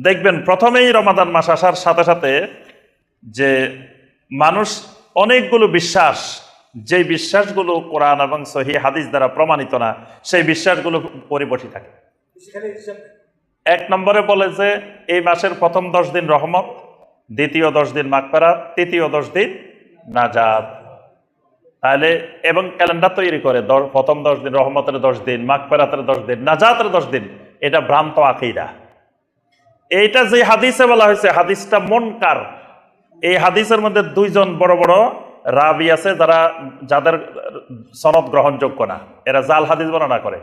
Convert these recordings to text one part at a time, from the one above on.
দেখবেন প্রথমেই রমাদান মাস আসার সাথে সাথে যে মানুষ অনেকগুলো বিশ্বাস, যে বিশ্বাসগুলো কোরআন এবং সহিহ হাদিস দ্বারা প্রমাণিত না, সেই বিশ্বাসগুলো পরিবর্তিত থাকে। এক নম্বরে বলে যে এই মাসের প্রথম 10 দিন রহমত, দ্বিতীয় 10 দিন মাগফিরাত, তৃতীয় 10 দিন নাজাত। তাহলে এবং ক্যালেন্ডার তৈরি করে প্রথম 10 দিন রহমতের 10 দিন, মাগফিরাতের 10 দিন, নাজাতের 10 দিন। এটা ভ্রান্ত আকীদা। এইটা যে হাদিসে বলা হয়েছে, হাদিসটা মুনকার। এই হাদিসের মধ্যে 2 জন বড় বড় রাবি আছে যাদের সনদ গ্রহণযোগ্য না, এরা জাল হাদিস বর্ণনা করে।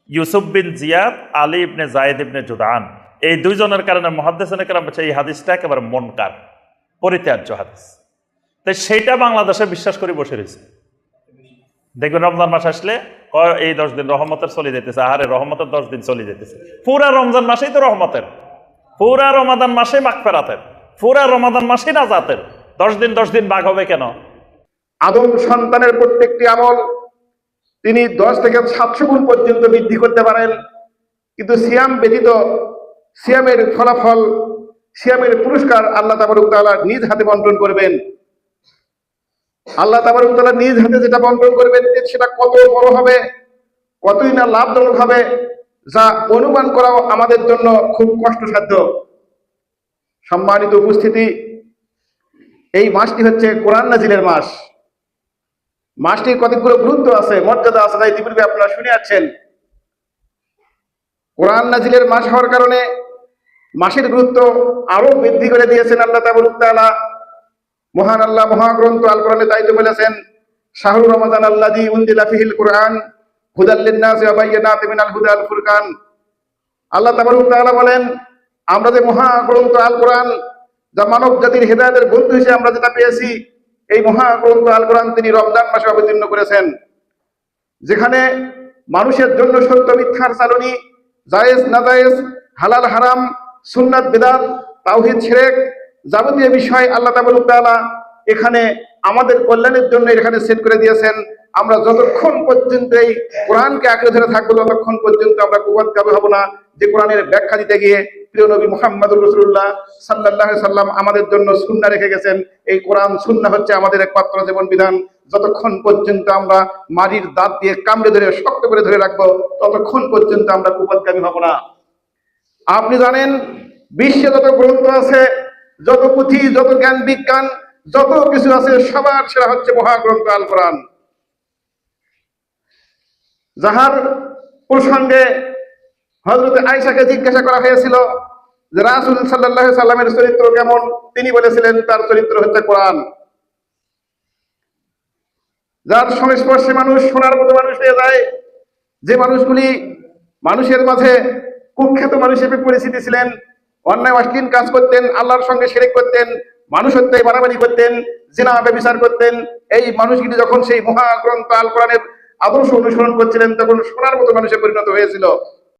ইউসুফ বিন জিয়াদ, আলী ইবনে জায়েদ ইবনে জুদান, এই 2 জনের কারণে মুহাদ্দিসিনে কেরাম বলছে এই হাদিসটা একেবারে মুনকার, পরিত্যাজ্য হাদিস। তাই সেইটা বাংলাদেশে বিশ্বাস করে বসে রয়েছে। দেখবেন রমজান মাস আসলে এই 10 দিন রহমতের চলে যেতেছে, আহারে রহমতের 10 দিন চলে যেতেছে। পুরা রমজান মাসেই তো রহমতের, পুরা রমাদান মাসে মাগফিরাতের, পুরা রমাদান মাসে নাজাতের। 10 দিন ভাগ হবে কেন? আদম সন্তানের প্রত্যেকটি আমল তিনি 10 থেকে 700 গুণ পর্যন্ত বৃদ্ধি করতে পারেন, কিন্তু সিয়াম ব্যতীত সিয়ামের ফলাফল, সিয়ামের পুরস্কার আল্লাহ তাবারক তাআলা নিজ হাতে বন্টন করবেন। আল্লাহ তাবারক তাআলা নিজ হাতে যেটা বন্টন করবেন সেটা কত বড় হবে, কতই না লাভজনক হবে, যা অনুমান করাও আমাদের জন্য খুব কষ্টসাধ্য। সম্মানিত উপস্থিতি, এই মাসটি হচ্ছে কোরআন নাজিলের মাস। মাসটির কতগুলো গুরুত্ব আছে, মর্যাদা আছে, যা ইতিপূর্বে আপনারা শুনে আছেন। কোরআন নাজিলের মাস হওয়ার কারণে মাসের গুরুত্ব আরো বৃদ্ধি করে দিয়েছেন আল্লাহ তাবারক তাআলা। মহান আল্লাহ মহাগ্রন্থ আল কোরআনে তাই তো বলেছেন, শাহরুর রমাদান আল্লাযী উনজিলা ফিহিল কুরআন হুদাল লিন-নাসি ওয়া বায়্যিনাতিন মিনাল হুদা ওয়াল ফুরকান। আল্লাহ তাবারক তাআলা বলেন, আমরা যে মহাগ্রন্থ আল কোরআন, যা মানব জাতির হেদায়েতের বন্ধু হিসেবে আমরা যেটা পেয়েছি, এই মহাগ্রন্থ আল কোরআন তিনি রমজান মাসে অবতীর্ণ করেছেন, যেখানে মানুষের জন্য সত্য মিথ্যার চালনী, জায়েজ নাজায়েজ, হালাল হারাম, সুন্নাত বিদআত, তাওহীদ শিরক, যাবতীয় বিষয় আল্লাহ তাবারক তাআলা এখানে আমাদের কল্যাণের জন্য এখানে সেট করে দিয়েছেন। আমরা যতক্ষণ পর্যন্ত এই কোরআনকে আঁকড়ে ধরে থাকবো, ততক্ষণ পর্যন্ত আমরা কুপথগামী হব না। যে কোরআনের ব্যাখ্যা দিতে গিয়ে প্রিয় নবী মুহাম্মদুর রাসূলুল্লাহ সাল্লাল্লাহু আলাইহি সাল্লাম আমাদের জন্য সুন্নাহ রেখে গেছেন। এই কোরআন সুন্নাহ হচ্ছে আমাদের একমাত্র জীবন বিধান। যতক্ষণ পর্যন্ত আমরা মাটির দাঁত দিয়ে কামড়ে ধরে শক্ত করে ধরে রাখবো, ততক্ষণ পর্যন্ত আমরা কুপথগামী হব না। আপনি জানেন, বিশ্বে যত গ্রন্থ আছে, যত পুঁথি, যত জ্ঞান বিজ্ঞান, যত কিছু আছে, সবার সেরা হচ্ছে মহাগ্রন্থ আল কোরআন, যাহার প্রসঙ্গে হযরত আয়েশাকে জিজ্ঞাসা করা হয়েছিল যে রাসূল সাল্লাল্লাহু আলাইহি সাল্লামের চরিত্র কেমন, তিনি বলেছিলেন তার চরিত্র হচ্ছে কোরআন। যার সংস্পর্শে মানুষ সোনার মতো মানুষ হয়ে যায়, যে মানুষগুলি মানুষের মাঝে কুখ্যাত মানুষ হিসেবে পরিচিতি ছিলেন, অন্যায় অশ্লীল কাজ করতেন, আল্লাহর সঙ্গে শিরক করতেন, মানুষ হত্যায় বাড়াবাড়ি করতেন, জিনা ব্যভিচার করতেন, এই মানুষগুলি যখন সেই মহাগ্রন্থ আল কোরআনের আদর্শ অনুসরণ করছিলেন, তখন সোনার মতো মানুষে পরিণত হয়েছিল।